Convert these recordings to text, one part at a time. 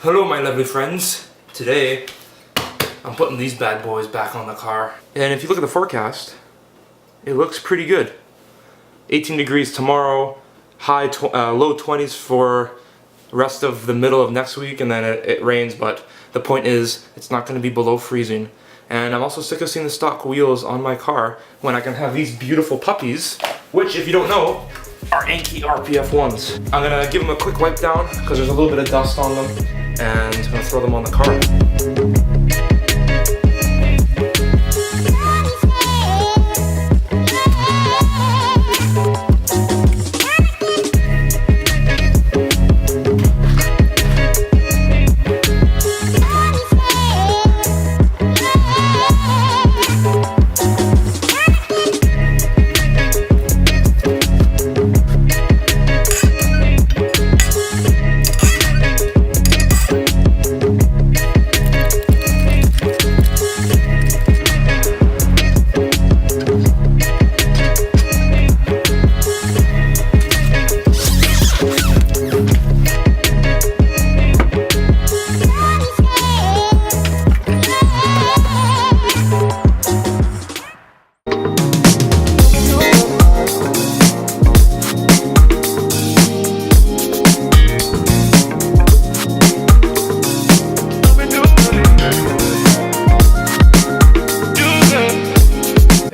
Hello my lovely friends. Today I'm putting these bad boys back on the car. And if you look at the forecast, it looks pretty good. 18 degrees tomorrow, low 20s for the rest of the middle of next week, and then it rains, but the point is it's not going to be below freezing. And I'm also sick of seeing the stock wheels on my car when I can have these beautiful puppies, which, if you don't know, are Anki RPF1's. I'm going to give them a quick wipe down because there's a little bit of dust on them, and I'm going to throw them on the car.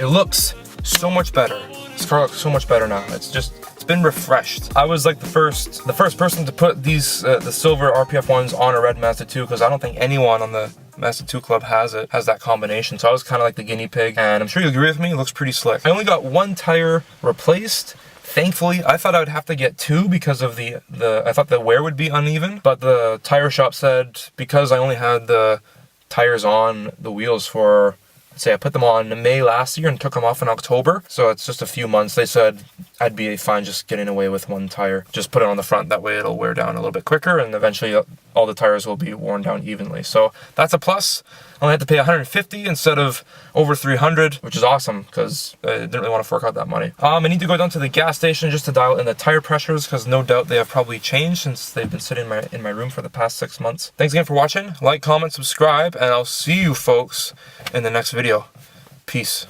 Looks so much better. This car looks so much better now. It's been refreshed. I was like the first person to put these the silver RPF1s on a red Mazda 2 because I don't think anyone on the Mazda 2 club has that combination. So I was kind of like the guinea pig, and I'm sure you agree with me. It looks pretty slick. I only got one tire replaced. Thankfully, I thought I would have to get two because of I thought the wear would be uneven, but the tire shop said because I only had the tires on the wheels for, say I put them on in May last year and took them off in October, so it's just a few months. They said I'd be fine just getting away with one tire. Just put it on the front, that way it'll wear down a little bit quicker, and eventually all the tires will be worn down evenly. So that's a plus. I only had to pay $150 instead of over $300, which is awesome because I didn't really want to fork out that money. I need to go down to the gas station just to dial in the tire pressures because no doubt they have probably changed since they've been sitting in my room for the past 6 months. Thanks again for watching. Like, comment, subscribe, and I'll see you folks in the next video. Peace.